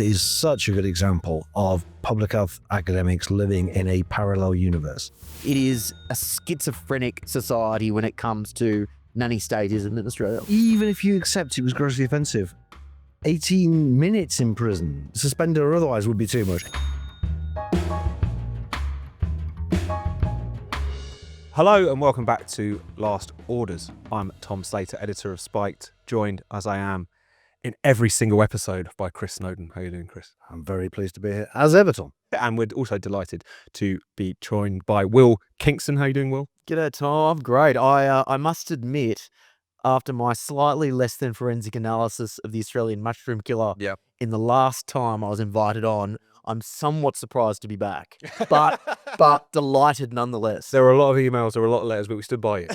is such a good example of public health academics living in a parallel universe. It is a schizophrenic society when it comes to nanny-state, isn't it, Australia? Even if you accept it was grossly offensive, 18 minutes in prison, suspended or otherwise, would be too much. Hello and welcome back to Last Orders. I'm Tom Slater, editor of Spiked, joined as I am in every single episode by Chris Snowdon. How are you doing, Chris? I'm very pleased to be here, as ever, Tom. And we're also delighted to be joined by Will Kingston. How are you doing, Will? G'day, Tom. I'm great. I must admit, after my slightly less than forensic analysis of the Australian mushroom killer in the last time I was invited on, I'm somewhat surprised to be back, but delighted nonetheless. There were a lot of emails, there were a lot of letters, but we stood by you.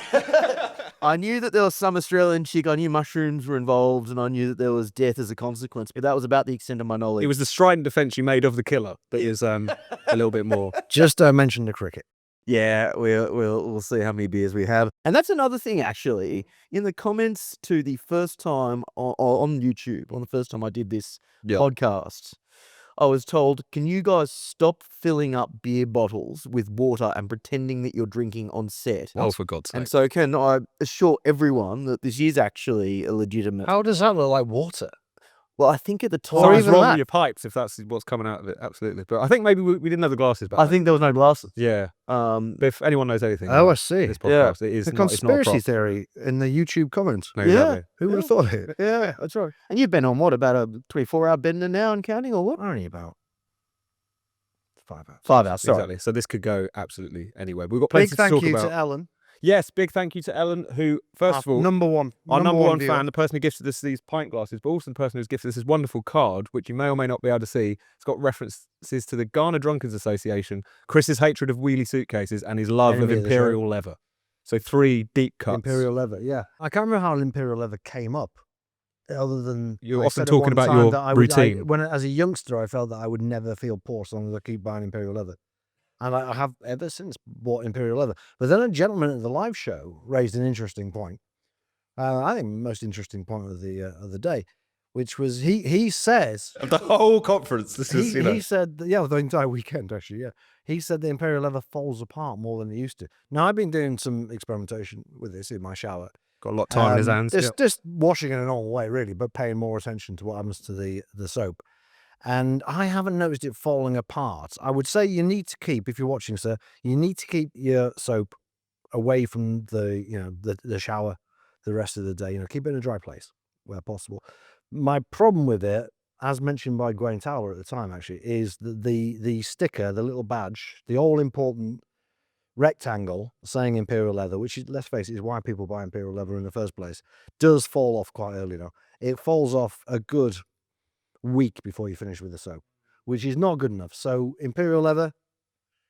I knew that there was some Australian chick, I knew mushrooms were involved, and I knew that there was death as a consequence, but that was about the extent of my knowledge. It was the strident defence you made of the killer that is a little bit more. Just mention the cricket. Yeah, we'll see how many beers we have. And that's another thing, actually. In the comments to the first time on YouTube, on the first time I did this podcast, I was told, can you guys stop filling up beer bottles with water and pretending that you're drinking on set? Oh, for God's sake. And so can I assure everyone that this is actually a legitimate... How does that look like water? Well, I think at the time... Something's wrong with your pipes if that's what's coming out of it, absolutely. But I think maybe we didn't have the glasses back I then. think there was no glasses. Yeah. But if anyone knows anything Oh, I about see. this podcast, it is The not, it's not a conspiracy prop. theory in the YouTube comments. No, exactly. Who would have thought it? Yeah, that's right. And you've been on, what, about a 24-hour bender now and counting, or what? Only about 5 hours. 5 hours, sorry. Exactly. So this could go absolutely anywhere. We've got plenty Big to thank talk you about. to Ellen, Yes, big thank you to Ellen, who, first of all, number one fan, viewer. the person who gifted us these pint glasses, but also the person who's gifted us this wonderful card, which you may or may not be able to see. It's got references to the Ghana Drunkens Association, Chris's hatred of wheelie suitcases, and his love of Envy of the imperial leather. So 3 deep cuts. Imperial leather, yeah. I can't remember how imperial leather came up, other than You're I often said at talking one about time your that I routine. When as a youngster, I felt that I would never feel poor as long as I keep buying imperial leather, and I have ever since bought imperial leather. But then a gentleman at the live show raised an interesting point. I think the most interesting point of the day, which was he says Of the whole conference, this is, he said that, the entire weekend actually, he said the imperial leather falls apart more than it used to. Now I've been doing some experimentation with this in my shower. got a lot of time in his hands. Just washing in a normal way, really, but paying more attention to what happens to the soap. And I haven't noticed it falling apart. I would say you need to keep, if you're watching, sir, you need to keep your soap away from the shower the rest of the day. Keep it in a dry place where possible. My problem with it, as mentioned by Gwen Towler at the time, actually, is that the sticker, the little badge, the all-important rectangle saying imperial leather, which is, let's face it, is why people buy imperial leather in the first place, does fall off quite early now. It falls off a good week before you finish with the soap, which is not good enough. So imperial leather,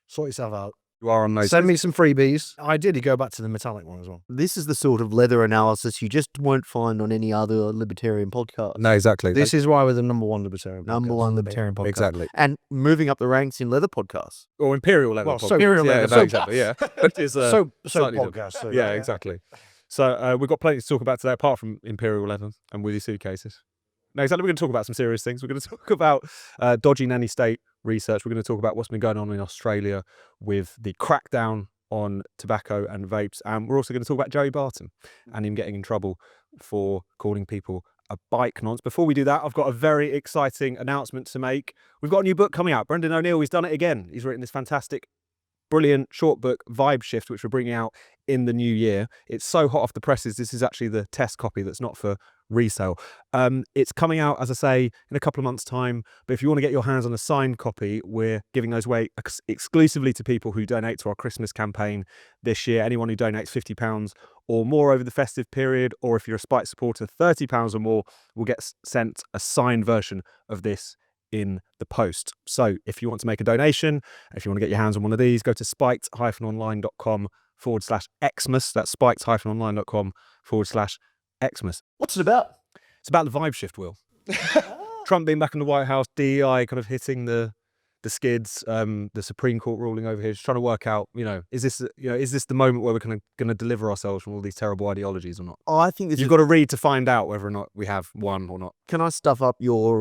sort yourself out. You are on those. Send me some freebies. Ideally go back to the metallic one as well. This is the sort of leather analysis you just won't find on any other libertarian podcast. No, exactly. This is why we're the number one libertarian podcast. Number one libertarian podcast. Exactly. And moving up the ranks in leather podcasts. Or imperial leather. Well, podcast. imperial Yeah, leather. no, exactly, yeah. Which is, soap slightly different. podcast. So Yeah, exactly. So we've got plenty to talk about today, apart from imperial leather and wheelie suitcases. No, exactly. We're going to talk about some serious things. We're going to talk about dodgy nanny-state research. We're going to talk about what's been going on in Australia with the crackdown on tobacco and vapes. And we're also going to talk about Joey Barton and him getting in trouble for calling people a bike nonce. Before we do that, I've got a very exciting announcement to make. We've got a new book coming out. Brendan O'Neill, he's done it again. He's written this fantastic, brilliant short book, Vibe Shift, which we're bringing out in the new year. It's so hot off the presses. This is actually the test copy that's not for resale. It's coming out, as I say, in a couple of months' time. But if you want to get your hands on a signed copy, we're giving those away exclusively to people who donate to our Christmas campaign this year. Anyone who donates £50 or more over the festive period, or if you're a Spike supporter, £30 or more, will get sent a signed version of this in the post. So if you want to make a donation, if you want to get your hands on one of these, go to spiked-online.com/Xmas. That's spiked-online.com/Xmas. What's it about? It's about the vibe shift, Will. Trump being back in the White House, DEI kind of hitting the the skids, the Supreme Court ruling over here, just trying to work out, is this the moment where we're going to deliver ourselves from all these terrible ideologies or not? Oh, I think You've got to read to find out whether or not we have one or not. Can I stuff up your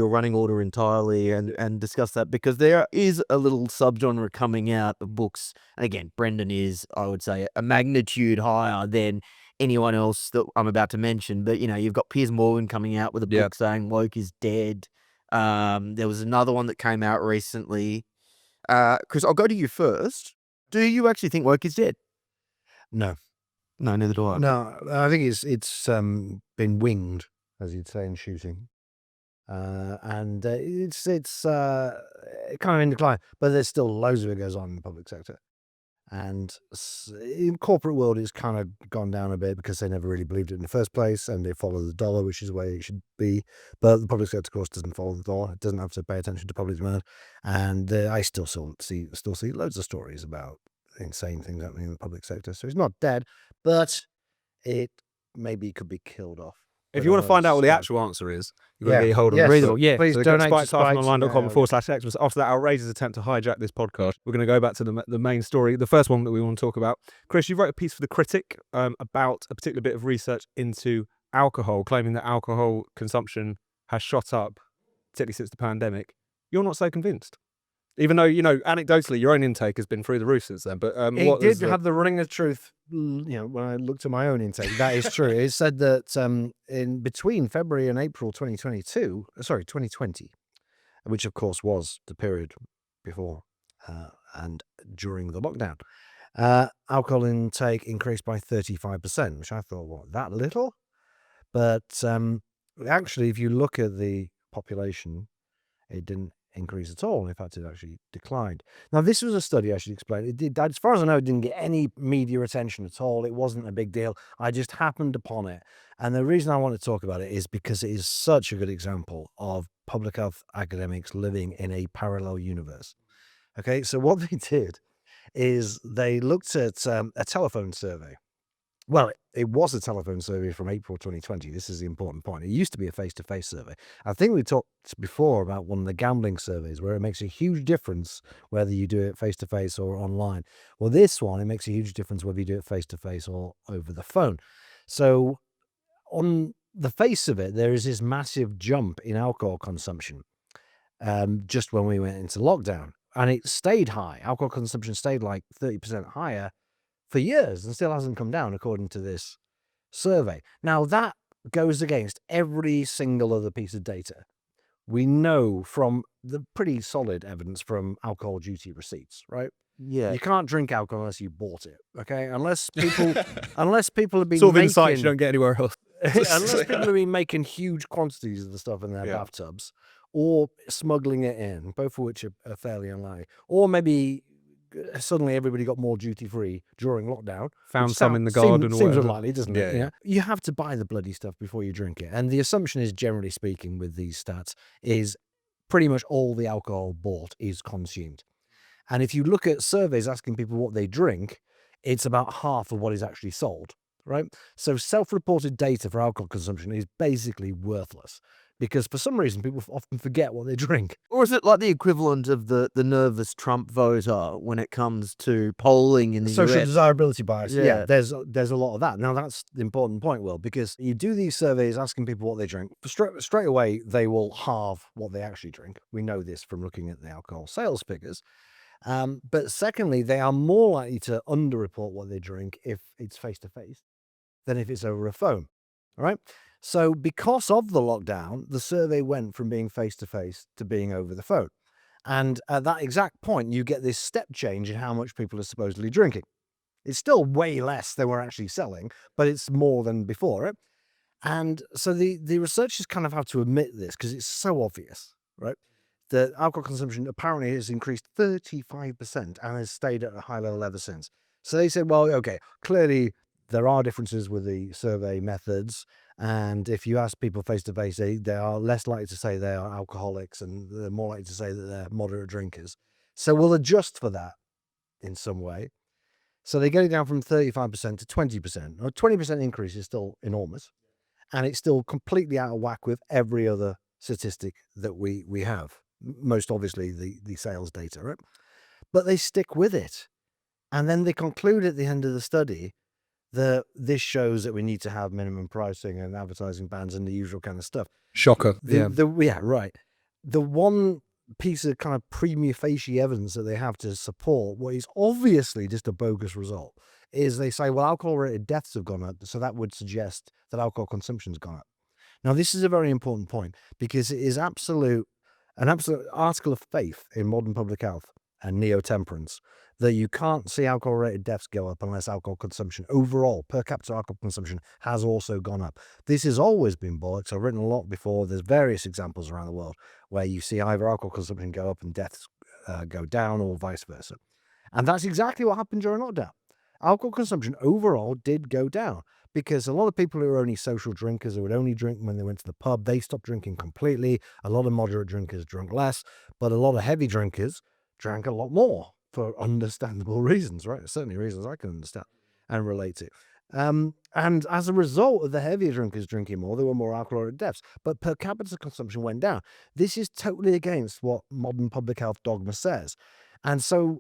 running order entirely and discuss that? Because there is a little subgenre coming out of books. And again, Brendan is, I would say, a magnitude higher than anyone else that I'm about to mention. But, you've got Piers Morgan coming out with a book saying woke is dead. There was another one that came out recently. Chris, I'll go to you first. Do you actually think woke is dead? No. No, neither do I. No, I think it's been winged, as you'd say in shooting. And it's kind of in decline, but there's still loads of it goes on in the public sector. And in corporate world, it's kind of gone down a bit because they never really believed it in the first place, and they follow the dollar, which is the way it should be. But the public sector, of course, doesn't follow the dollar. It doesn't have to pay attention to public demand. And I still see loads of stories about insane things happening in the public sector. So it's not dead, but it maybe could be killed off. If you want to find out what the actual answer is, you've got to get your hold on Readable. Yeah, please so donate to spikes-online.com/Xmas. After that outrageous attempt to hijack this podcast, we're going to go back to the main story, the first one that we want to talk about. Chris, you wrote a piece for The Critic about a particular bit of research into alcohol, claiming that alcohol consumption has shot up, particularly since the pandemic. You're not so convinced. Even though, anecdotally, your own intake has been through the roof since then. But it did have the running of truth. When I looked at my own intake, that is true. It said that in between February and April 2020, which of course was the period before and during the lockdown, alcohol intake increased by 35%, which I thought, what, that little? But actually, if you look at the population, it didn't increase at all. In fact, it actually declined. Now, this was a study, I should explain. It did, as far as I know, it didn't get any media attention at all. It wasn't a big deal. I just happened upon it. And the reason I want to talk about it is because it is such a good example of public health academics living in a parallel universe. Okay, so what they did is they looked at a telephone survey. Well, it was a telephone survey from April 2020. This is the important point. It used to be a face-to-face survey. I think we talked before about one of the gambling surveys where it makes a huge difference whether you do it face-to-face or online. Well, this one, it makes a huge difference whether you do it face-to-face or over the phone. So on the face of it, there is this massive jump in alcohol consumption just when we went into lockdown. And it stayed high. Alcohol consumption stayed like 30% higher for years and still hasn't come down according to this survey. Now that goes against every single other piece of data. We know from the pretty solid evidence from alcohol duty receipts, right? Yeah. You can't drink alcohol unless you bought it, okay? Unless people have been sort of making, insights you don't get anywhere else. unless people have been making huge quantities of the stuff in their bathtubs or smuggling it in, both of which are fairly unlikely. Or maybe suddenly everybody got more duty-free during lockdown. Found some in the garden or Seems whatever. unlikely, doesn't it? Yeah. You have to buy the bloody stuff before you drink it. And the assumption is, generally speaking, with these stats, is pretty much all the alcohol bought is consumed. And if you look at surveys asking people what they drink, it's about half of what is actually sold, right? So self-reported data for alcohol consumption is basically worthless. Because for some reason, people often forget what they drink. Or is it like the equivalent of the nervous Trump voter when it comes to polling in the Social US? desirability bias. Yeah. Yeah, there's a lot of that. Now, that's the important point, Will, because you do these surveys asking people what they drink. Straight away, they will halve what they actually drink. We know this from looking at the alcohol sales figures. But secondly, they are more likely to underreport what they drink if it's face-to-face than if it's over a phone. All right? So because of the lockdown, the survey went from being face-to-face to being over the phone. And at that exact point, you get this step change in how much people are supposedly drinking. It's still way less than we're actually selling, but it's more than before, right? And so the researchers kind of have to admit this because it's so obvious, right? That alcohol consumption apparently has increased 35% and has stayed at a high level ever since. So they said, well, okay, clearly there are differences with the survey methods. And if you ask people face-to-face, they are less likely to say they are alcoholics and they're more likely to say that they're moderate drinkers. So we'll adjust for that in some way. So they get it down from 35% to 20%. A 20% increase is still enormous. And it's still completely out of whack with every other statistic that we have. most obviously the sales data, right? But they stick with it. And then they conclude at the end of the study that this shows that we need to have minimum pricing and advertising bans and the usual kind of stuff. Shocker. Yeah, right. The one piece of kind of prima facie evidence that they have to support what is obviously just a bogus result is they say, well, alcohol-related deaths have gone up, so that would suggest that alcohol consumption's gone up. Now, this is a very important point because it is an absolute article of faith in modern public health and neo-temperance that you can't see alcohol-related deaths go up unless alcohol consumption overall, per capita alcohol consumption, has also gone up. This has always been bollocks. I've written a lot before. There's various examples around the world where you see either alcohol consumption go up and deaths go down or vice versa. And that's exactly what happened during lockdown. Alcohol consumption overall did go down because a lot of people who are only social drinkers who would only drink when they went to the pub, they stopped drinking completely. A lot of moderate drinkers drank less, but a lot of heavy drinkers drank a lot more for understandable reasons, right? Certainly reasons I can understand and relate to. And as a result of the heavier drinkers drinking more, there were more alcohol-related deaths, but per capita consumption went down. This is totally against what modern public health dogma says. And so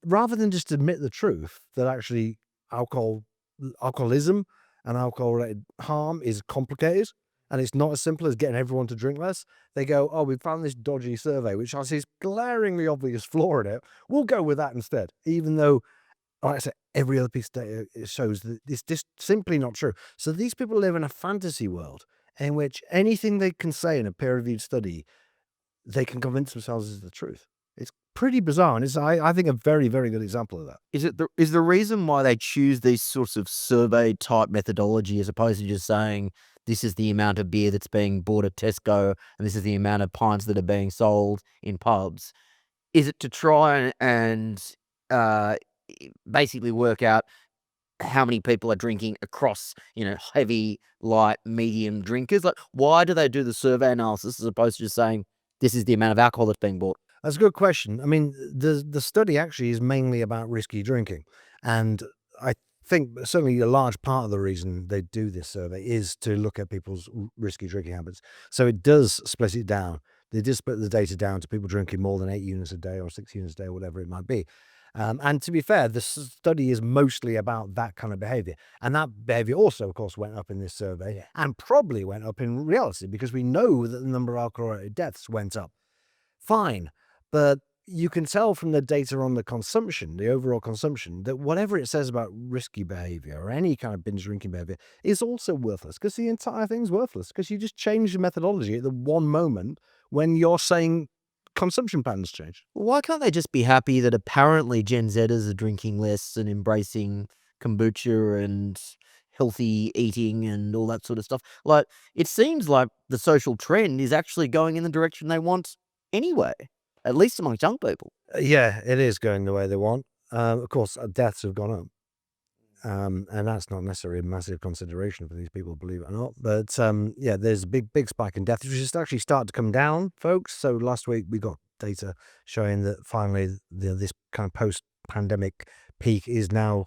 rather than just admit the truth that actually alcoholism and alcohol-related harm is complicated, and it's not as simple as getting everyone to drink less, they go, oh, we found this dodgy survey, which has this glaringly obvious flaw in it. We'll go with that instead, even though, like I said, every other piece of data shows that it's just simply not true. So these people live in a fantasy world in which anything they can say in a peer-reviewed study, they can convince themselves is the truth. It's pretty bizarre, and it's, I think, a very, very good example of that. Is the reason why they choose these sorts of survey-type methodology as opposed to just saying, this is the amount of beer that's being bought at Tesco and this is the amount of pints that are being sold in pubs? Is it to try and basically work out how many people are drinking across, heavy, light, medium drinkers? Like, why do they do the survey analysis as opposed to just saying, this is the amount of alcohol that's being bought? That's a good question. I mean, the study actually is mainly about risky drinking. And I think certainly a large part of the reason they do this survey is to look at people's risky drinking habits. So it does split it down. They just split the data down to people drinking more than 8 units a day or 6 units a day, or whatever it might be. And to be fair, the study is mostly about that kind of behavior. And that behavior also, of course, went up in this survey and probably went up in reality because we know that the number of alcohol-related deaths went up. Fine. But you can tell from the data on the consumption, the overall consumption, that whatever it says about risky behavior or any kind of binge drinking behavior is also worthless because the entire thing's worthless because you just change the methodology at the one moment when you're saying consumption patterns change. Why can't they just be happy that apparently Gen Zers are drinking less and embracing kombucha and healthy eating and all that sort of stuff? Like, it seems like the social trend is actually going in the direction they want anyway, at least among young people. Yeah, it is going the way they want. Of course, deaths have gone up. And that's not necessarily a massive consideration for these people, believe it or not. But yeah, there's a big spike in deaths, which has actually started to come down, folks. So last week we got data showing that finally this kind of post-pandemic peak is now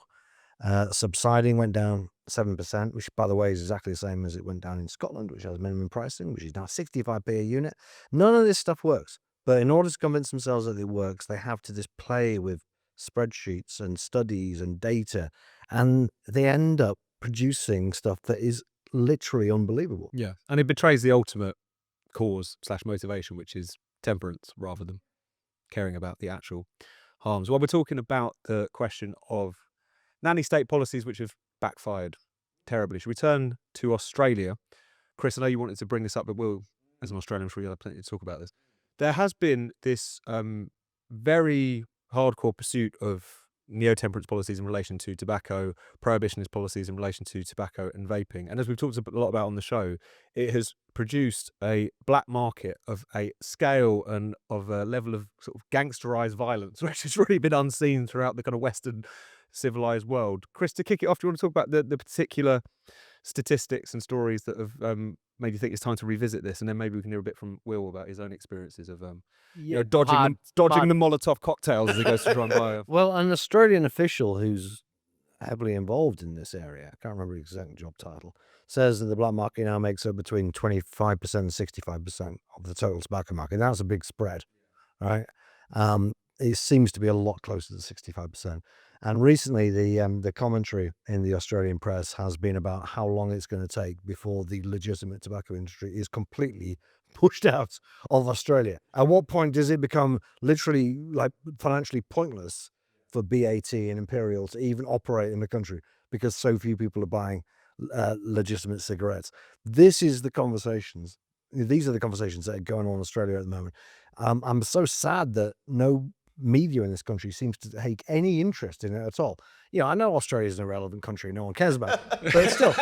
subsiding, went down 7%, which, by the way, is exactly the same as it went down in Scotland, which has minimum pricing, which is now 65p a unit. None of this stuff works. But in order to convince themselves that it works, they have to just play with spreadsheets and studies and data, and they end up producing stuff that is literally unbelievable. Yeah, and it betrays the ultimate cause/motivation, which is temperance, rather than caring about the actual harms. Well, we're talking about the question of nanny-state policies which have backfired terribly. Should we turn to Australia? Chris, I know you wanted to bring this up, but we'll, as an Australian, I'm sure you'll have plenty to talk about this. There has been this very hardcore pursuit of neo-temperance policies in relation to tobacco, prohibitionist policies in relation to tobacco and vaping. And as we've talked a lot about on the show, it has produced a black market of a scale and of a level of sort of gangsterized violence, which has really been unseen throughout the kind of Western civilized world. Chris, to kick it off, do you want to talk about the particular statistics and stories that have made you think it's time to revisit this, and then maybe we can hear a bit from Will about his own experiences of dodging the Molotov cocktails as he goes to try and buy. Well, an Australian official who's heavily involved in this area, I can't remember his exact job title, says that the black market now makes up between 25% and 65% of the total tobacco market. That's a big spread, right? It seems to be a lot closer to 65%. And recently, the commentary in the Australian press has been about how long it's going to take before the legitimate tobacco industry is completely pushed out of Australia. At what point does it become literally like financially pointless for BAT and Imperial to even operate in the country because so few people are buying legitimate cigarettes? These are the conversations that are going on in Australia at the moment. I'm so sad that no media in this country seems to take any interest in it at all. I know Australia is an irrelevant country, no one cares about it, but still,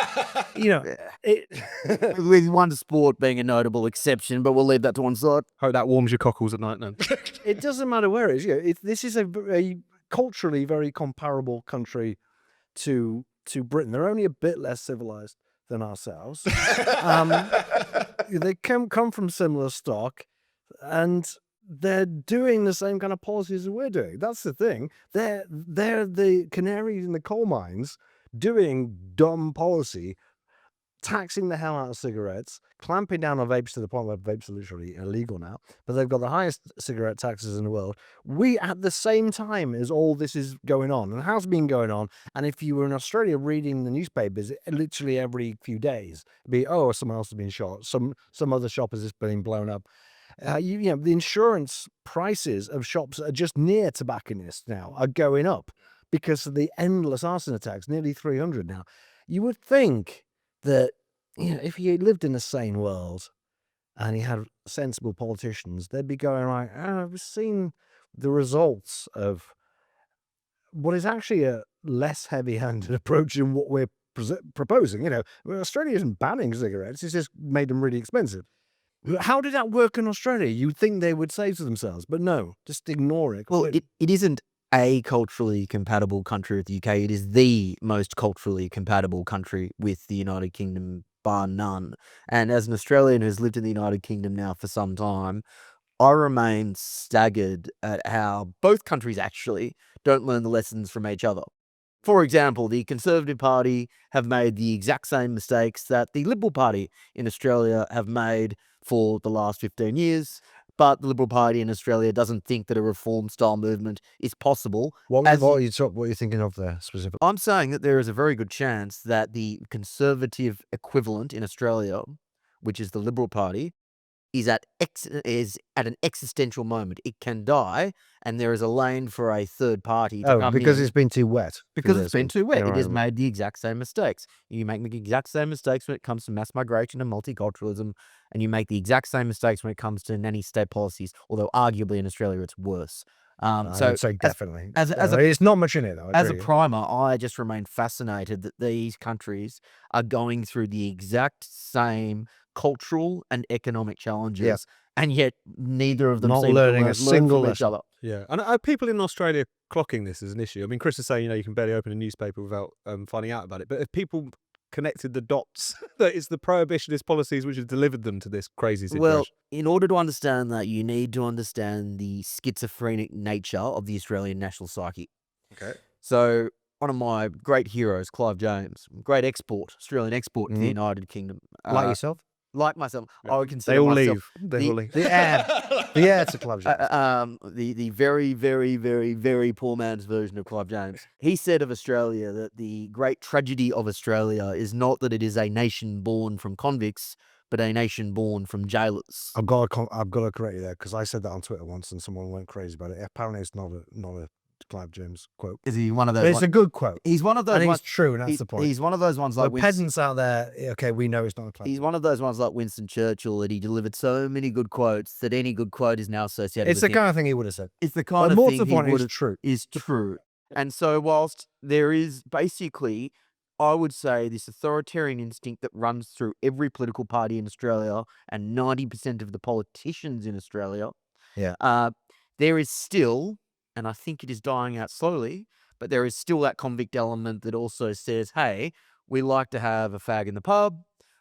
it. With one sport being a notable exception, but we'll leave that to one side. Hope that warms your cockles at night then. It doesn't matter where it is. This is a culturally very comparable country to Britain. They're only a bit less civilized than ourselves. They come from similar stock, and they're doing the same kind of policies as we're doing. That's the thing. They're the canaries in the coal mines doing dumb policy, taxing the hell out of cigarettes, clamping down on vapes to the point where vapes are literally illegal now, but they've got the highest cigarette taxes in the world. We, at the same time as all this is going on, and has been going on, and if you were in Australia reading the newspapers, literally every few days, it'd be, someone else has been shot, some other shop has just been blown up. The insurance prices of shops that are just near tobacconists now are going up because of the endless arson attacks, nearly 300 now. You would think that, if he lived in a sane world and he had sensible politicians, they'd be going like, we've seen the results of what is actually a less heavy-handed approach than what we're proposing. Australia isn't banning cigarettes, it's just made them really expensive. How did that work in Australia? You'd think they would say to themselves, but no, just ignore it. Well, it isn't a culturally compatible country with the UK. It is the most culturally compatible country with the United Kingdom, bar none. And as an Australian who's lived in the United Kingdom now for some time, I remain staggered at how both countries actually don't learn the lessons from each other. For example, the Conservative Party have made the exact same mistakes that the Liberal Party in Australia have made for the last 15 years, but the Liberal Party in Australia doesn't think that a reform-style movement is possible. What are you thinking of there specifically? I'm saying that there is a very good chance that the Conservative equivalent in Australia, which is the Liberal Party, is at an existential moment. It can die, and there is a lane for a third party to come because in. it's been too wet. Because it's been too wet. Yeah, It has right. made the exact same mistakes. You make the exact same mistakes when it comes to mass migration and multiculturalism, and you make the exact same mistakes when it comes to nanny-state policies, although arguably in Australia it's worse. I would say definitely. It's not much in it, though. As a primer, I just remain fascinated that these countries are going through the exact same cultural and economic challenges, and yet neither of them Not seem learning to a learn single from each lesson. other. Yeah, and are people in Australia clocking this as an issue? I mean, Chris is saying, you can barely open a newspaper without finding out about it. But have people connected the dots that it's the prohibitionist policies which have delivered them to this crazy situation? Well, in order to understand that, you need to understand the schizophrenic nature of the Australian national psyche. Okay. So, one of my great heroes, Clive James, great Australian export to the United Kingdom. Like yourself? Like myself, I would They consider all myself leave. They all leave. The heir to Clive James. the very, very, very, very poor man's version of Clive James. He said of Australia that the great tragedy of Australia is not that it is a nation born from convicts, but a nation born from jailers. I've got to correct you there because I said that on Twitter once and someone went crazy about it. Apparently, it's not a Clive James quote. Is he one of But those? it's a good quote. He's one of those. I think ones, it's true, and that's the point. He's one of those ones like The peasants out there, okay, we know it's not a Clive. He's one of those ones like Winston Churchill that he delivered so many good quotes that any good quote is now associated It's with the him. kind of thing he would have said. It's the kind But of more thing to the he point, would it's true. is true. And so whilst there is basically, I would say, this authoritarian instinct that runs through every political party in Australia and 90% of the politicians in Australia, there is still, and I think it is dying out slowly, but there is still that convict element that also says, hey, we like to have a fag in the pub,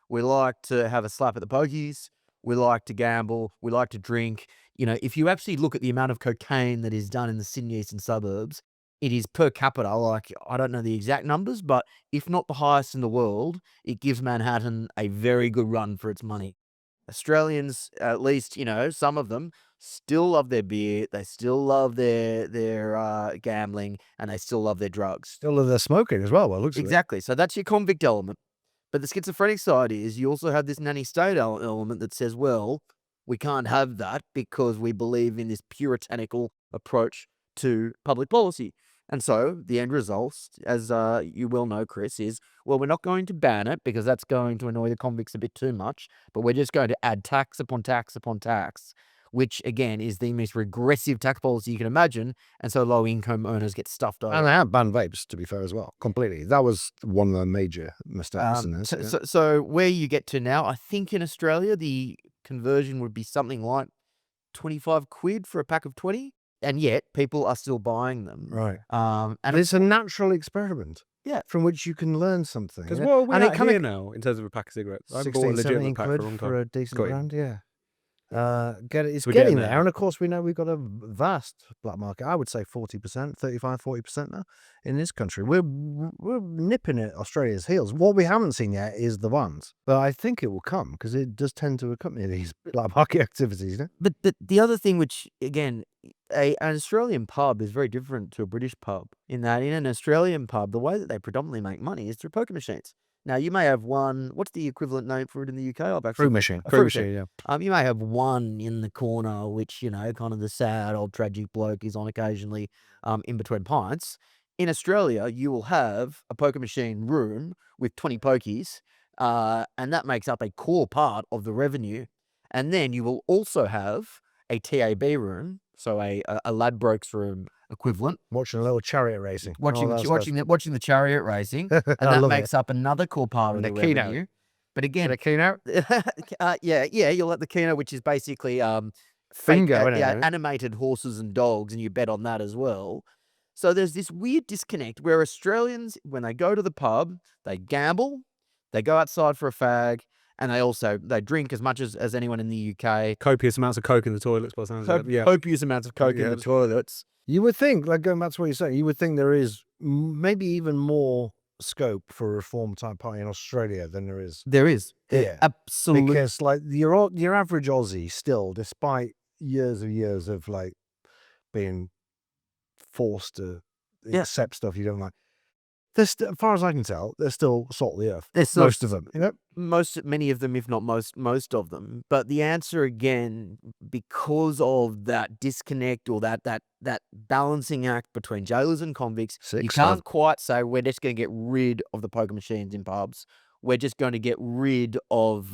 we like to have a slap at the pokies, we like to gamble, we like to drink. If you actually look at the amount of cocaine that is done in the Sydney eastern suburbs, it is per capita, like, I don't know the exact numbers, but if not the highest in the world, it gives Manhattan a very good run for its money. Australians, at least, some of them still love their beer, they still love their gambling, and they still love their drugs. Still they're smoking as well. Well, it looks Exactly. So that's your convict element. But the schizophrenic side is you also have this nanny-state element that says, well, we can't have that because we believe in this puritanical approach to public policy. And so the end result, as you well know, Chris, is, well, we're not going to ban it because that's going to annoy the convicts a bit too much, but we're just going to add tax upon tax upon tax, which, again, is the most regressive tax policy you can imagine, and so low-income earners get stuffed over. And they have banned vapes, to be fair, as well, completely. That was one of the major mistakes in this. So where you get to now, I think in Australia, the conversion would be something like 25 quid for a pack of 20, and yet people are still buying them. Right. And it's a natural experiment. Yeah. From which you can learn something. Because what are we and at here now in terms of a pack of cigarettes? I bought a 16, legitimate 17 pack for a quid long for time. a decent Got you. brand, yeah. It's We're getting getting there. there. And of course, we know we've got a vast black market. I would say 40%, 35, 40% now in this country. We're nipping at Australia's heels. What we haven't seen yet is the ones. But I think it will come because it does tend to accompany these black market activities. But the other thing, which, again, an Australian pub is very different to a British pub in that in an Australian pub, the way that they predominantly make money is through poker machines. Now, you may have one. What's the equivalent name for it in the UK? Fruit machine. Fruit machine, yeah. You may have one in the corner, which, kind of the sad old tragic bloke is on occasionally in between pints. In Australia, you will have a poker machine room with 20 pokies, and that makes up a core part of the revenue. And then you will also have a TAB room, so a Ladbrokes room equivalent. Watching a little chariot racing. Watching the chariot racing, and that makes up another core part of the revenue. But again, the keynote? yeah, you'll have the keynote, which is basically animated horses and dogs, and you bet on that as well. So there's this weird disconnect where Australians, when they go to the pub, they gamble, they go outside for a fag, and they drink as much as anyone in the UK. Copious amounts of coke in the toilets, by the sounds of it. Yeah. Copious amounts of coke in the toilets. You would think, like going back to what you're saying, you would think there is maybe even more scope for a reform type party in Australia than there is. There is. Yeah. Absolutely. Because like your average Aussie still, despite years of like being forced to accept stuff you don't like, as far as I can tell, they're still salt of the earth. Most of them, many of them, if not most of them. But the answer, again, because of that disconnect or that balancing act between jailers and convicts, you can't quite say we're just going to get rid of the poker machines in pubs. We're just going to get rid of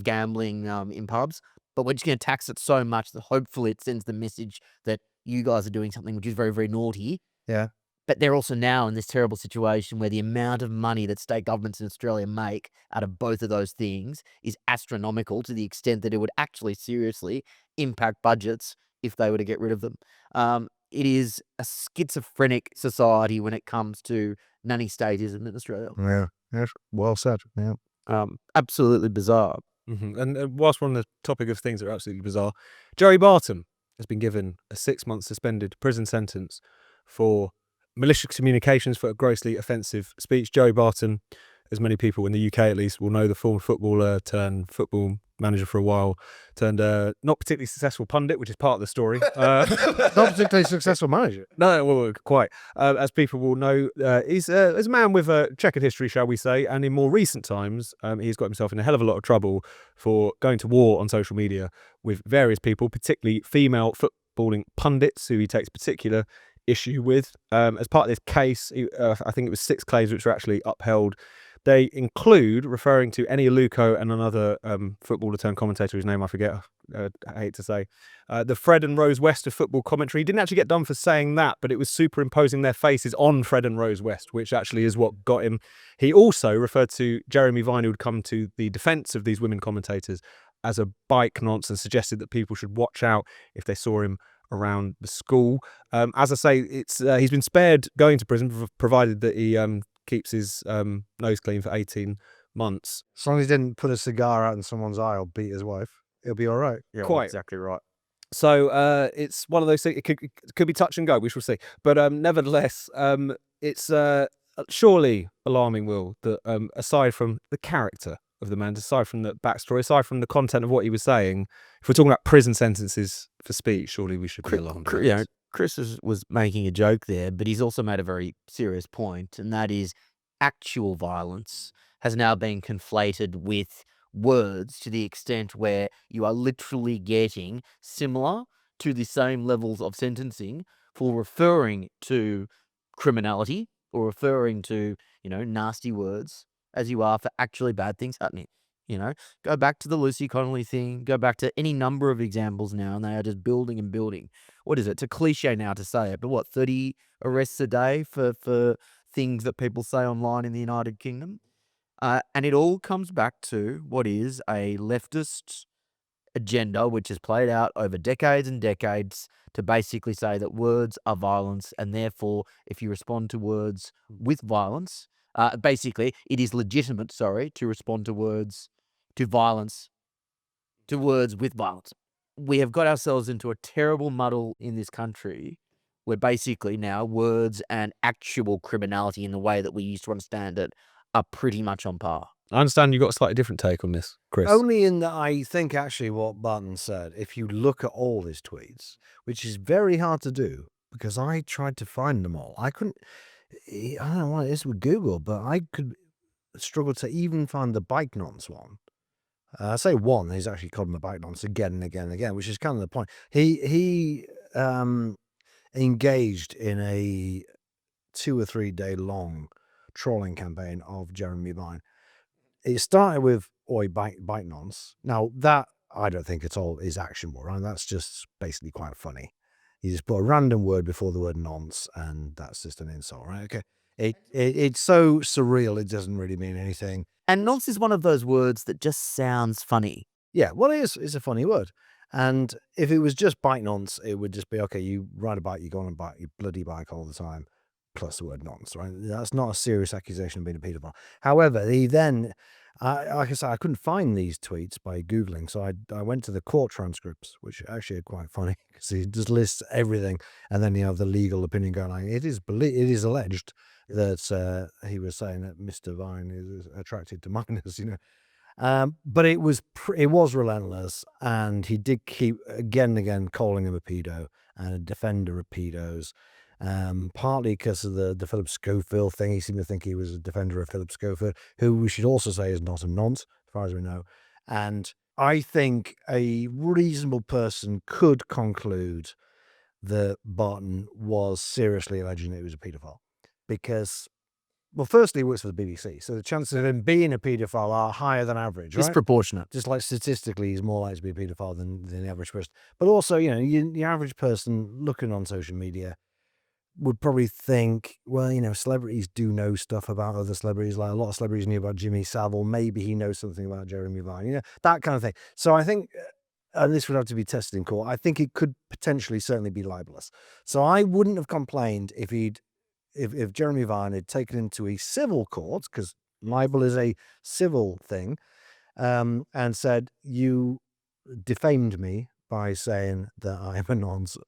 gambling in pubs. But we're just going to tax it so much that hopefully it sends the message that you guys are doing something which is very, very naughty. Yeah. But they're also now in this terrible situation where the amount of money that state governments in Australia make out of both of those things is astronomical, to the extent that it would actually seriously impact budgets if they were to get rid of them. It is a schizophrenic society when it comes to nanny-statism in Australia. Yeah, yes, well said. Yeah, absolutely bizarre. Mm-hmm. And whilst we're on the topic of things that are absolutely bizarre, Joey Barton has been given a 6-month suspended prison sentence for malicious communications for a grossly offensive speech. Joey Barton, as many people in the UK at least will know, the former footballer turned football manager for a while, turned not particularly successful pundit, which is part of the story. Not particularly successful manager. No, well, quite. As people will know, he's a man with a checkered history, shall we say, and in more recent times, he's got himself in a hell of a lot of trouble for going to war on social media with various people, particularly female footballing pundits who he takes particular issue with. As part of this case, I think it was 6 claims which were actually upheld. They include referring to Eni Aluko and another footballer turned commentator whose name I forget. I hate to say. The Fred and Rose West of football commentary. He didn't actually get done for saying that, but it was superimposing their faces on Fred and Rose West, which actually is what got him. He also referred to Jeremy Vine, who would come to the defence of these women commentators, as a bike nonce, and suggested that people should watch out if they saw him around the school. As I say, it's he's been spared going to prison, provided that he keeps his nose clean for 18 months. As long as he didn't put a cigar out in someone's eye or beat his wife, he'll be all right. Yeah, Quite. exactly right. So it's one of those things. It could be touch and go. We shall see. But nevertheless, it's surely alarming, Will, that aside from the character of the man, aside from the backstory, aside from the content of what he was saying, if we're talking about prison sentences for speech, surely we should be alarmed. You know, Chris was making a joke there, but he's also made a very serious point, and that is actual violence has now been conflated with words to the extent where you are literally getting similar to the same levels of sentencing for referring to criminality or referring to, nasty words as you are for actually bad things happening. Go back to the Lucy Connolly thing, go back to any number of examples now, and they are just building and building. What is it? It's a cliche now to say it, but what, 30 arrests a day for things that people say online in the United Kingdom? And it all comes back to what is a leftist agenda, which has played out over decades and decades to basically say that words are violence, and therefore, if you respond to words with violence, basically, it is legitimate, to respond to words with violence. We have got ourselves into a terrible muddle in this country where basically now words and actual criminality in the way that we used to understand it are pretty much on par. I understand you've got a slightly different take on this, Chris. Only in that I think actually what Barton said, if you look at all his tweets, which is very hard to do because I tried to find them all. I couldn't, I don't know what it is with Google, but I could struggle to even find the bike nonce one. I say one, he's actually called him a bike nonce again and again and again, which is kind of the point. He engaged in a 2 or 3 day long trolling campaign of Jeremy Vine. It started with "Oi, bite nonce." Now that I don't think at all is actionable, right? That's just basically quite funny. You just put a random word before the word nonce, and that's just an insult, right? Okay. It's so surreal; it doesn't really mean anything. And nonce is one of those words that just sounds funny. Yeah, well, it is. It's a funny word. And if it was just bike nonce, it would just be, okay, you ride a bike, you go on a bike, you bloody bike all the time, plus the word nonce, right? That's not a serious accusation of being a paedophile. However, he then, like I said, I couldn't find these tweets by Googling, so I went to the court transcripts, which actually are quite funny, because he just lists everything, and then you have the legal opinion going like, it is alleged that he was saying that Mr. Vine is attracted to minors, but it was relentless, and he did keep again and again calling him a pedo and a defender of pedos, partly because of the Philip Schofield thing. He seemed to think he was a defender of Philip Schofield, who we should also say is not a nonce, as far as we know. And I think a reasonable person could conclude that Barton was seriously alleging that he was a paedophile, because, well, firstly, he works for the BBC, so the chances of him being a paedophile are higher than average, right? Disproportionate. Just like statistically, he's more likely to be a paedophile than the average person. But also, the average person looking on social media would probably think, well, celebrities do know stuff about other celebrities. Like a lot of celebrities knew about Jimmy Savile. Maybe he knows something about Jeremy Vine, that kind of thing. So I think, and this would have to be tested in court, I think it could potentially certainly be libelous. So I wouldn't have complained if Jeremy Vine had taken him to a civil court, because libel is a civil thing, and said, you defamed me by saying that I am a nonce.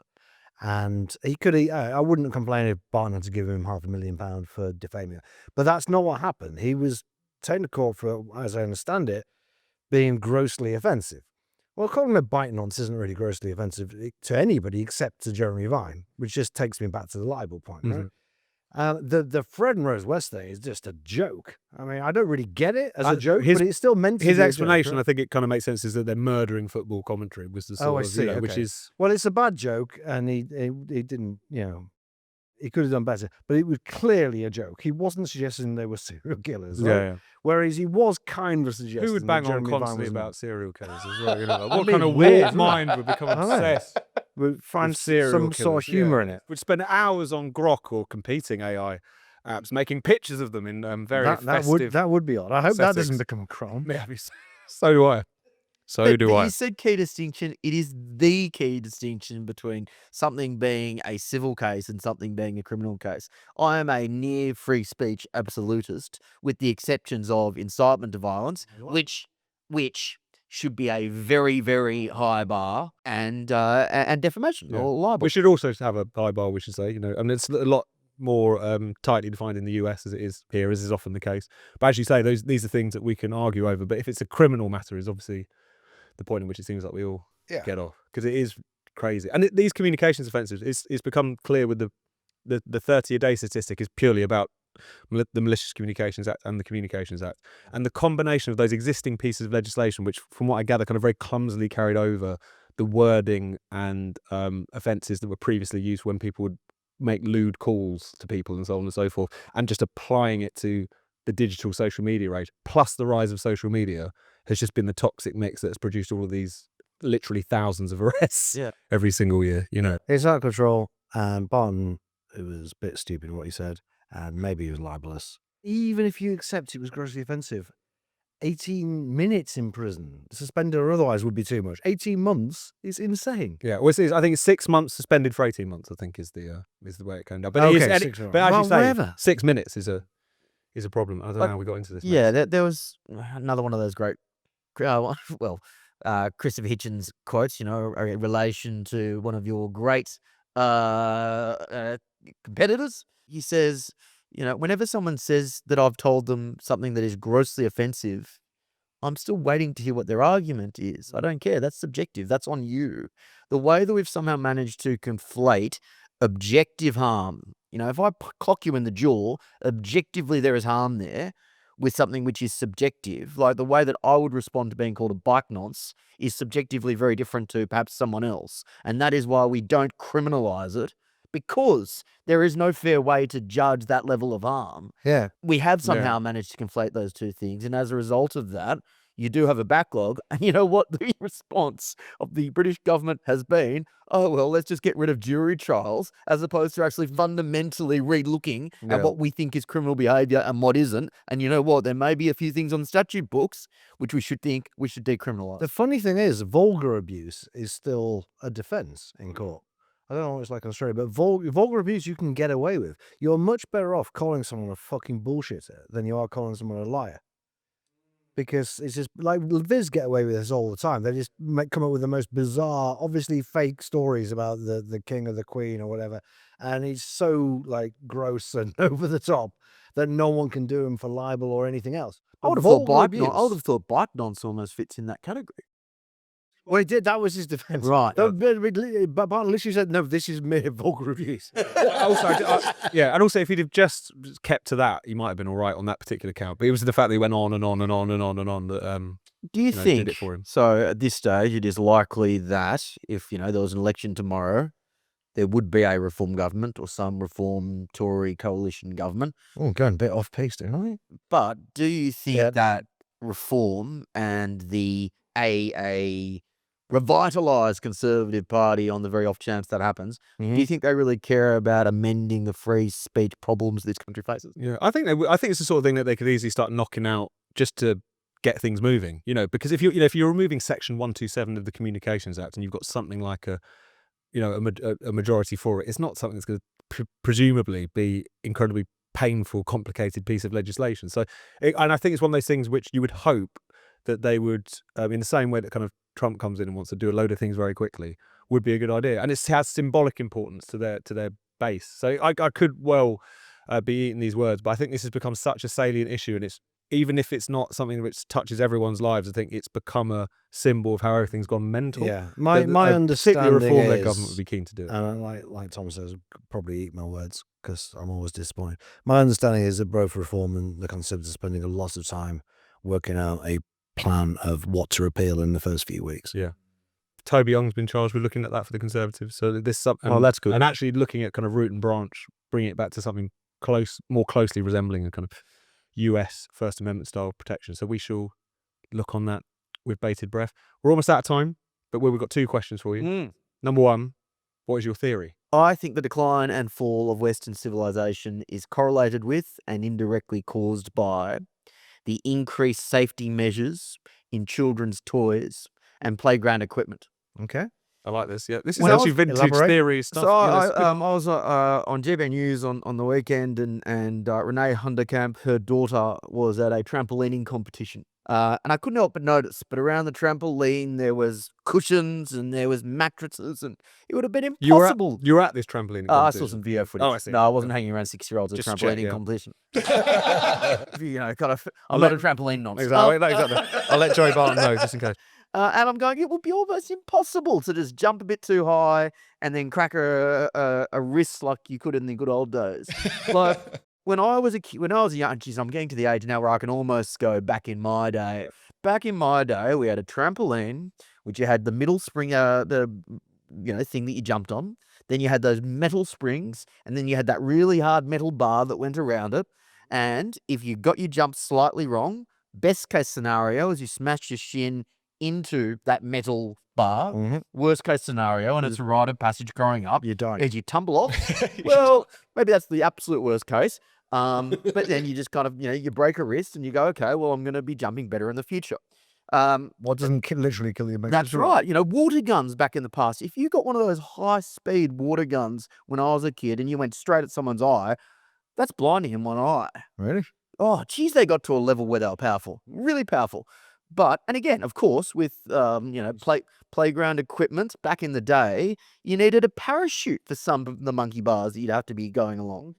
And he could, I wouldn't have complained if Barton had to give him £500,000 for defaming him. But that's not what happened. He was taken to court for, as I understand it, being grossly offensive. Well, calling him a bite nonce isn't really grossly offensive to anybody except to Jeremy Vine, which just takes me back to the libel point, right? The Fred and Rose West thing is just a joke. I mean, I don't really get it as a joke, but it's still meant to be his a explanation, joke, right? I think it kind of makes sense, is that they're murdering football commentary was the sort I of, see. which Okay. is, Well, it's a bad joke, and he didn't, he could have done better, but it was clearly a joke. He wasn't suggesting they were serial killers, right? yeah. Whereas he was kind of suggesting Who would that bang on Jeremy Vine constantly was not. about serial killers as well? Like, what mean, kind of weird, weird isn't it? mind would become I know. obsessed We'll find with serial some sort of killers? humor Yeah. in it. Would spend hours on Grok or competing AI apps, making pictures of them in very festive. That would be odd. I hope that doesn't settings. become a crime. Yeah, so do I. But you said key distinction. It is the key distinction between something being a civil case and something being a criminal case. I am a near free speech absolutist, with the exceptions of incitement to violence, which should be a very, very high bar, and defamation Yeah. or libel. We should also have a high bar, we should say. I mean, it's a lot more tightly defined in the US as it is here, as is often the case. But as you say, these are things that we can argue over. But if it's a criminal matter, is obviously the point in which it seems like we all get off, because it is crazy. And these communications offences, it's become clear with the 30-a-day statistic is purely about the Malicious Communications Act and the Communications Act, and the combination of those existing pieces of legislation, which from what I gather kind of very clumsily carried over the wording and offences that were previously used when people would make lewd calls to people and so on and so forth, and just applying it to the digital social media age, plus the rise of social media, has just been the toxic mix that has produced all of these literally thousands of arrests every single year. It's out of control, and Barton, it was a bit stupid what he said, and maybe he was libelous. Even if you accept it was grossly offensive, 18 minutes in prison, suspended or otherwise, would be too much. 18 months is insane. Yeah, well, I think it's 6 months suspended for 18 months. I think is the way it came down. But Okay, it is, 6 but as you say, whatever. 6 minutes is a problem. I don't know how we got into this. Yeah, mess. there was another one of those great, Christopher Hitchens quotes, in relation to one of your great competitors. He says, whenever someone says that I've told them something that is grossly offensive, I'm still waiting to hear what their argument is. I don't care. That's subjective. That's on you. The way that we've somehow managed to conflate objective harm, if I clock you in the jaw, objectively there is harm there, with something which is subjective. Like the way that I would respond to being called a bike nonce is subjectively very different to perhaps someone else. And that is why we don't criminalize it, because there is no fair way to judge that level of harm. Yeah. We have somehow managed to conflate those two things. And as a result of that, you do have a backlog. And you know what? The response of the British government has been, oh, well, let's just get rid of jury trials, as opposed to actually fundamentally re-looking at what we think is criminal behaviour and what isn't. And you know what? There may be a few things on the statute books which we should think we should decriminalise. The funny thing is, vulgar abuse is still a defence in court. I don't know what it's like in Australia, but vulgar abuse you can get away with. You're much better off calling someone a fucking bullshitter than you are calling someone a liar. Because it's just like Viz get away with this all the time. They just come up with the most bizarre, obviously fake stories about the king or the queen or whatever, and he's so like gross and over the top that no one can do him for libel or anything else. I would have thought bike nonce almost fits in that category. Well, he did. That was his defence. Right. But Barton literally said, no, this is mere vulgar abuse. And also if he'd have just kept to that, he might have been all right on that particular count. But it was the fact that he went on and on and on and on and on that do you think, did it for him. So at this stage, it is likely that if, there was an election tomorrow, there would be a reform government or some reform Tory coalition government. Oh, going a bit off pace, don't I? But do you think that reform and a revitalised Conservative Party, on the very off chance that happens, do you think they really care about amending the free speech problems this country faces? Yeah, I think it's the sort of thing that they could easily start knocking out just to get things moving. Because if you're removing Section 127 of the Communications Act and you've got something like a majority for it, it's not something that's going to presumably be incredibly painful, complicated piece of legislation. So, and I think it's one of those things which you would hope that they would, in the same way that kind of Trump comes in and wants to do a load of things very quickly, would be a good idea. And it has symbolic importance to their base. So I could well be eating these words, but I think this has become such a salient issue, and it's, even if it's not something which touches everyone's lives, I think it's become a symbol of how everything's gone mental. Yeah, my understanding reform-led is, government would be keen to do it. And like Tom says, probably eat my words because I'm always disappointed. My understanding is that both Reform and the Conservatives are spending a lot of time working out a plan of what to repeal in the first few weeks. Yeah. Toby Young's been charged with looking at that for the Conservatives. So this that's good. And actually looking at kind of root and branch, bringing it back to something more closely resembling a kind of US First Amendment style protection. So we shall look on that with bated breath. We're almost out of time, but we've got 2 questions for you. Number 1, what is your theory? I think the decline and fall of Western civilization is correlated with and indirectly caused by the increased safety measures in children's toys and playground equipment. Okay. I like this. Yeah, this is actually vintage theory stuff. So I was on GB News on the weekend, and Renee Hunderkamp, her daughter, was at a trampolining competition. And I couldn't help but notice, but around the trampoline, there was cushions and there was mattresses, and it would have been impossible. You were at this trampoline I saw competition? some video footage. Oh, I see. No, I wasn't hanging around 6-year-olds at a Just check, trampolining yeah. competition. Kind of, I'm not a trampoline nonce. Exactly. Exactly. I'll let Joey Barton know just in case. And I'm going, it would be almost impossible to just jump a bit too high and then crack a wrist like you could in the good old days. Like when I was a kid, when I was young, geez, I'm getting to the age now where I can almost go back in my day. Back in my day, we had a trampoline, which you had the middle spring, the thing that you jumped on. Then you had those metal springs, and then you had that really hard metal bar that went around it. And if you got your jump slightly wrong, best case scenario is you smashed your shin into that metal bar. Mm-hmm. Worst case scenario, and it's a rite of passage growing up, You die. is you tumble off. Well, maybe that's the absolute worst case. But then you just kind of, you break a wrist and you go, okay, well, I'm going to be jumping better in the future. What doesn't literally kill you makes That's you right. right. Water guns back in the past. If you got one of those high-speed water guns when I was a kid and you went straight at someone's eye, that's blinding in one eye. Really? Oh, geez, they got to a level where they were powerful, really powerful. But, and again, of course, with, playground equipment back in the day, you needed a parachute for some of the monkey bars that you'd have to be going along.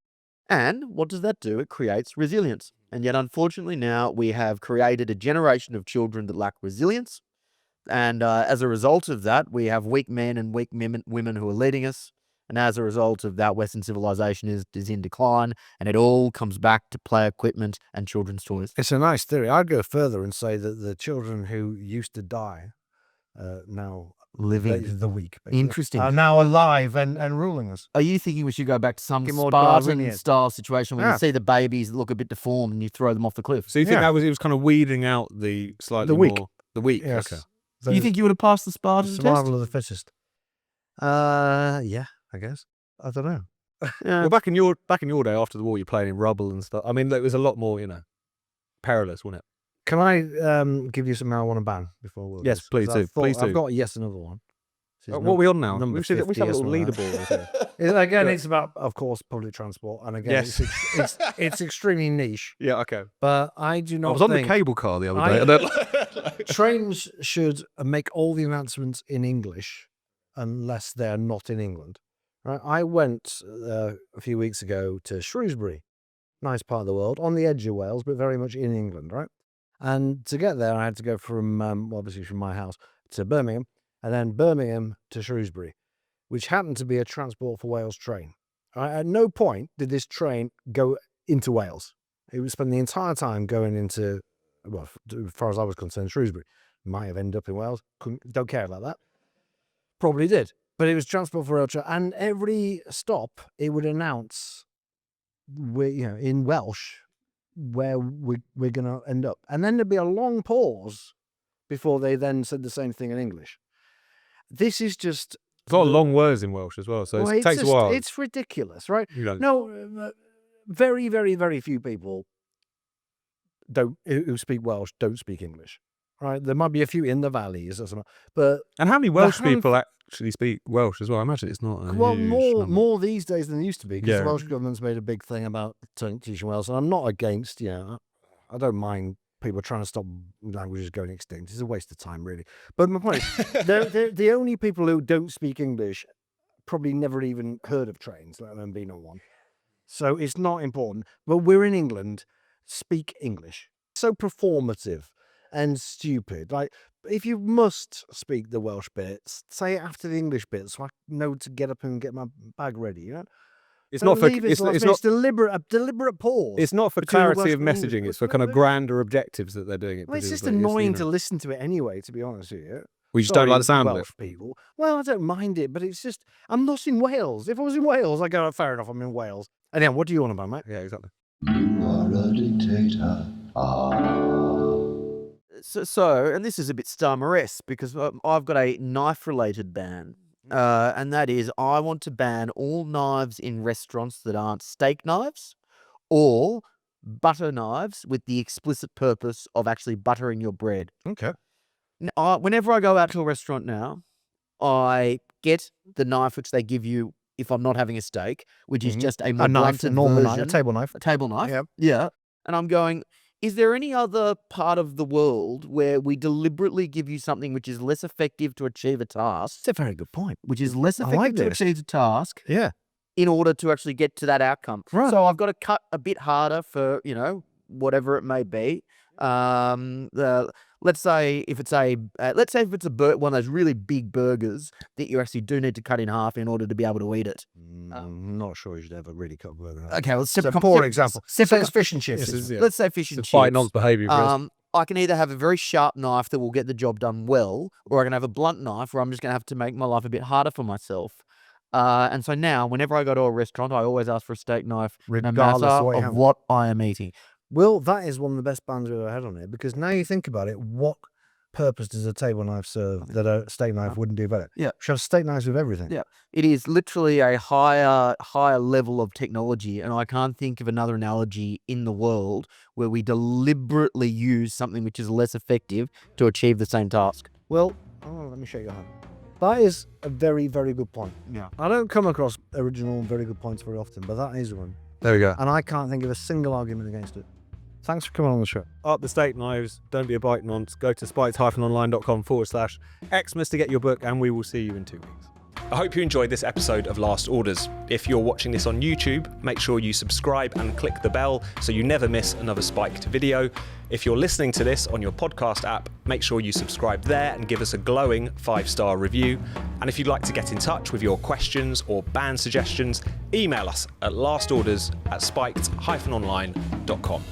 And what does that do? It creates resilience. And yet, unfortunately, now we have created a generation of children that lack resilience. And as a result of that, we have weak men and weak women who are leading us. And as a result of that, Western civilization is in decline. And it all comes back to play equipment and children's toys. It's a nice theory. I'd go further and say that the children who used to die now Living. the weak, basically, Interesting. are now alive and ruling us. Are you thinking we should go back to some Get more Darwinian. Spartan-style situation where Yeah. you see the babies that look a bit deformed and you throw them off the cliff? So you think Yeah. it was kind of weeding out the slightly weak. more the weak? Yes. Okay. So You think you would have passed the Spartan test? survival of the fittest? Yeah, I guess. I don't know. Yeah. Well, back in your day after the war, you're playing in rubble and stuff. I mean, it was a lot more, perilous, wasn't it? Can I give you some marijuana ban before we? Yes, please do. Please do. I've got another one. This is What are we on now? number We should have a 50 or little something like leaderboard. here. Again, Yeah. it's about, of course, public transport, and again, Yes. it's extremely niche. Yeah, okay. But I do I not was on the think cable car the other I- day. and then- trains should make all the announcements in English, unless they're not in England. Right? I went a few weeks ago to Shrewsbury, nice part of the world, on the edge of Wales, but very much in England, right? And to get there, I had to go from obviously from my house to Birmingham, and then Birmingham to Shrewsbury, which happened to be a Transport for Wales train. Right? At no point did this train go into Wales. It would spend the entire time going into, well, as far as I was concerned, Shrewsbury. Might have ended up in Wales. Don't care about that. Probably did. But it was Transport for Wales, and every stop it would announce, in Welsh, where we're going to end up. And then there'd be a long pause before they then said the same thing in English. This is just... There's a lot of long words in Welsh as well, so well, it takes a while. It's ridiculous, right? You don't- No, very, very, very few people who speak Welsh don't speak English, right? There might be a few in the valleys or something, but And how many Welsh hand- people actually speak Welsh as well? I imagine it's not a well, huge number. more these days than there used to be, because Yeah. the Welsh government's made a big thing about teaching Welsh, and I'm not against, I don't mind people trying to stop languages going extinct. It's a waste of time, really. But my point is, they're the only people who don't speak English probably never even heard of trains, let alone been on one. So it's not important. But we're in England, speak English. So performative and stupid. Like, if you must speak the Welsh bits, say it after the English bits, so I know to get up and get my bag ready, It's Don't not for leave it it's, till it's last minute. not a deliberate pause. it's not for between the clarity Welsh of and English. messaging. It's for kind of grander objectives that they're doing it. Well, it's just presumably. annoying to listen to it anyway, to be honest with you. We just don't like the Sorry, sound of it. Welsh people. Well, I don't mind it, but it's just, I'm not in Wales. If I was in Wales, I'd go, fair enough, I'm in Wales. And then, what do you want about, mate? Yeah, exactly. You are a dictator. So, and this is a bit Starmer-esque because I've got a knife-related ban. And that is, I want to ban all knives in restaurants that aren't steak knives or butter knives with the explicit purpose of actually buttering your bread. Okay. Whenever I go out to a restaurant now, I get the knife which they give you if I'm not having a steak, which is just a more A knife, a blunted normal knife, a version. table knife. A table knife. Yep. Yeah. And I'm going, Is there any other part of the world where we deliberately give you something which is less effective to achieve a task, It's a very good point. which is less I effective like to this. achieve a task, Yeah. in order to actually get to that outcome? Right. So I've got to cut a bit harder for, whatever it may be. Let's say if it's a one of those really big burgers that you actually do need to cut in half in order to be able to eat it. I'm not sure you should ever really cut a burger. Okay, well, It's a poor example. So it's fish and chips. This isn't is, it? yeah. Let's say fish and It's fighting chips. on behaviour. I can either have a very sharp knife that will get the job done well, or I can have a blunt knife where I'm just going to have to make my life a bit harder for myself. And so now, whenever I go to a restaurant, I always ask for a steak knife, no Regardless matter of what you of have. what I am eating. Well, that is one of the best bands we've ever had on here, because now you think about it, what purpose does a table knife serve that a steak knife wouldn't do better? Yeah. We should have steak knives with everything. Yeah. It is literally a higher level of technology, and I can't think of another analogy in the world where we deliberately use something which is less effective to achieve the same task. Well, let me shake your hand. That is a very, very good point. Yeah. I don't come across original, very good points very often, but that is one. There we go. And I can't think of a single argument against it. Thanks for coming on the show. Up the steak knives. Don't be a biting on. Go to spiked-online.com/Xmas to get your book, and we will see you in 2 weeks. I hope you enjoyed this episode of Last Orders. If you're watching this on YouTube, make sure you subscribe and click the bell so you never miss another Spiked video. If you're listening to this on your podcast app, make sure you subscribe there and give us a glowing 5-star review. And if you'd like to get in touch with your questions or band suggestions, email us at lastorders@spiked-online.com.